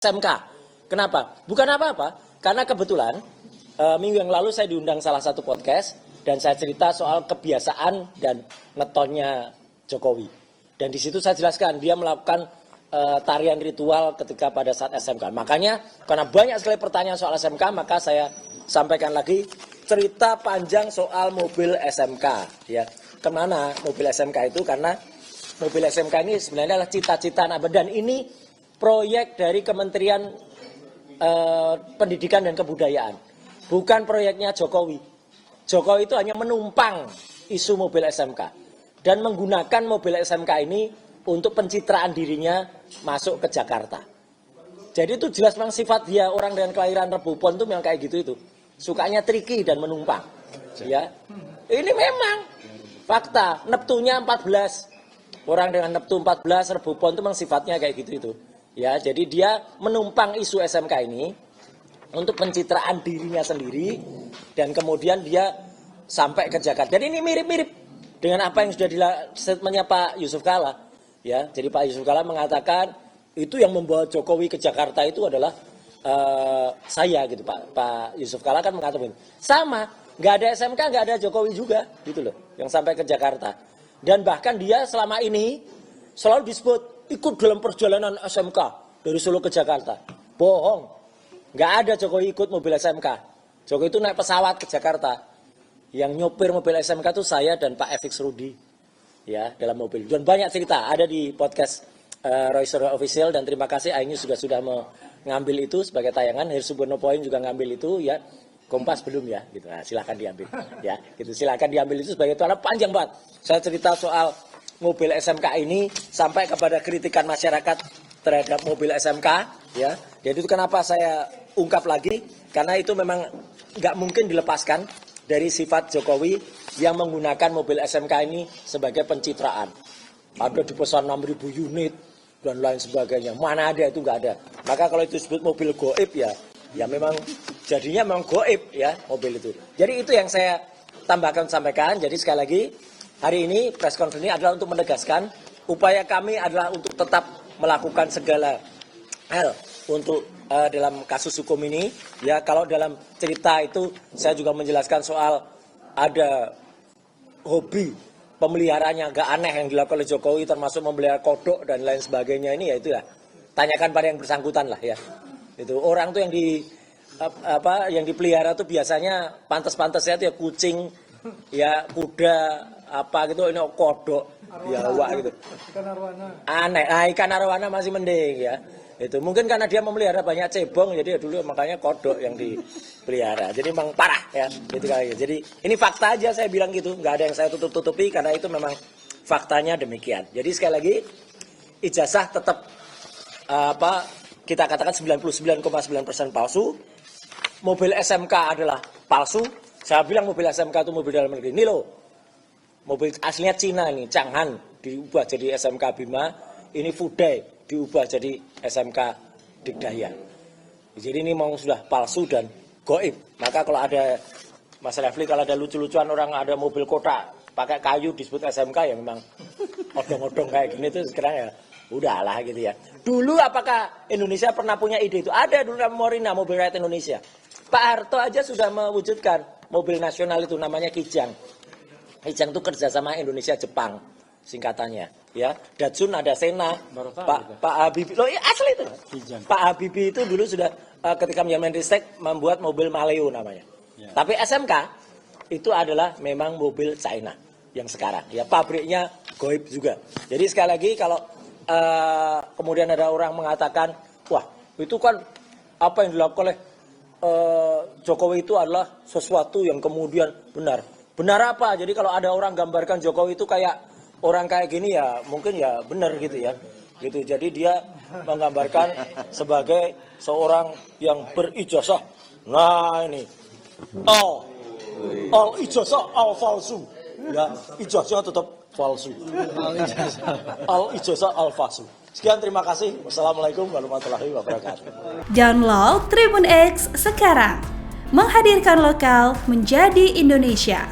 SMK. Kenapa? Bukan apa-apa, karena kebetulan minggu yang lalu saya diundang salah satu podcast dan saya cerita soal kebiasaan dan netonnya Jokowi. Dan di situ saya jelaskan dia melakukan tarian ritual ketika pada saat SMK. Makanya karena banyak sekali pertanyaan soal SMK, maka saya sampaikan lagi cerita panjang soal mobil SMK. Ya, kemana mobil SMK itu? Karena mobil SMK ini sebenarnya adalah cita-cita anak dan ini proyek dari Kementerian Pendidikan dan Kebudayaan, bukan proyeknya Jokowi. Jokowi itu hanya menumpang isu mobil SMK dan menggunakan mobil SMK ini untuk pencitraan dirinya masuk ke Jakarta. Jadi itu jelas memang sifat dia, orang dengan kelahiran Rebo Pon itu memang kayak gitu itu, sukanya tricky dan menumpang. Ya, ini memang fakta. Neptunya 14, orang dengan Neptu 14 Rebo Pon itu memang sifatnya kayak gitu itu. Ya, jadi dia menumpang isu SMK ini untuk pencitraan dirinya sendiri dan kemudian dia sampai ke Jakarta. Jadi ini mirip-mirip dengan apa yang sudah statementnya Pak Yusuf Kalla. Ya, jadi Pak Yusuf Kalla mengatakan itu yang membawa Jokowi ke Jakarta itu adalah saya gitu Pak Yusuf Kalla kan mengatakan sama, nggak ada SMK nggak ada Jokowi juga gitu loh yang sampai ke Jakarta. Dan bahkan dia selama ini selalu disebut ikut dalam perjalanan SMK dari Solo ke Jakarta. Bohong. Nggak ada Jokowi ikut mobil SMK. Jokowi itu naik pesawat ke Jakarta. Yang nyopir mobil SMK itu saya dan Pak FX Rudi. Ya, dalam mobil. Dan banyak cerita ada di podcast Roy Suryo Official dan terima kasih Ainus juga sudah mengambil itu sebagai tayangan. Hirsubono Point juga ngambil itu ya. Kompas belum ya, gitu. Nah, silakan diambil. Ya, gitu. Silakan diambil itu sebagai tayangan panjang banget. Saya cerita soal mobil SMK ini sampai kepada kritikan masyarakat terhadap mobil SMK, ya. Jadi itu kenapa saya ungkap lagi, karena itu memang nggak mungkin dilepaskan dari sifat Jokowi yang menggunakan mobil SMK ini sebagai pencitraan. Ada dipesan 6.000 unit dan lain sebagainya. Mana ada itu nggak ada. Maka kalau itu disebut mobil goib ya memang jadinya memang goib ya mobil itu. Jadi itu yang saya sampaikan. Jadi sekali lagi. Hari ini press conference ini adalah untuk menegaskan upaya kami adalah untuk tetap melakukan segala hal untuk dalam kasus hukum ini. Ya, kalau dalam cerita itu saya juga menjelaskan soal ada hobi pemeliharanya agak aneh yang dilakukan oleh Jokowi termasuk memelihara kodok dan lain sebagainya ini ya itu ya. Tanyakan pada yang bersangkutan lah ya. Itu orang tuh yang dipelihara tuh biasanya pantas-pantasnya itu ya kucing, ya kuda apa gitu, ini kodok ya wak gitu. Ikan arwana. Aneh, ikan arwana masih mending ya. Itu mungkin karena dia memelihara banyak cebong jadi ya dulu makanya kodok yang dipelihara. Jadi memang parah ya gitu kayak. Jadi ini fakta aja saya bilang gitu, nggak ada yang saya tutup-tutupi karena itu memang faktanya demikian. Jadi sekali lagi ijazah tetap kita katakan 99,9% palsu. Mobil SMK adalah palsu. Saya bilang mobil SMK itu mobil dalam negeri. Ini loh, mobil aslinya Cina ini, Chang'an diubah jadi SMK Bima. Ini Fudai diubah jadi SMK Digdaya. Jadi ini memang sudah palsu dan goib. Maka kalau ada, Mas Refli, kalau ada lucu-lucuan orang ada mobil kotak pakai kayu disebut SMK ya memang odong-odong kayak gini tuh sekarang ya udahlah gitu ya. Dulu apakah Indonesia pernah punya ide itu? Ada dulu Morina, mobil rakyat Indonesia. Pak Harto aja sudah mewujudkan mobil nasional itu namanya Kijang. Kijang itu kerjasama Indonesia-Jepang singkatannya. Ya, Datsun ada Sena, Pak Habibie, loh ya asli itu. Kijang. Pak Habibie itu dulu sudah ketika menjadi Menristek membuat mobil Maleo namanya. Ya. Tapi SMK itu adalah memang mobil China yang sekarang. Ya, pabriknya goib juga. Jadi sekali lagi kalau kemudian ada orang mengatakan, wah itu kan apa yang dilakukan oleh Jokowi itu adalah sesuatu yang kemudian benar. Benar apa? Jadi kalau ada orang gambarkan Jokowi itu kayak orang kayak gini ya mungkin ya benar gitu ya. Gitu. Jadi dia menggambarkan sebagai seorang yang berijazah. Nah ini. Al ijazah al falsu. Ya, ijazah tetap palsu. Al ijazah al falsu. Sekian, terima kasih. Wassalamualaikum warahmatullahi wabarakatuh. Download Tribun X sekarang. Menghadirkan lokal menjadi Indonesia.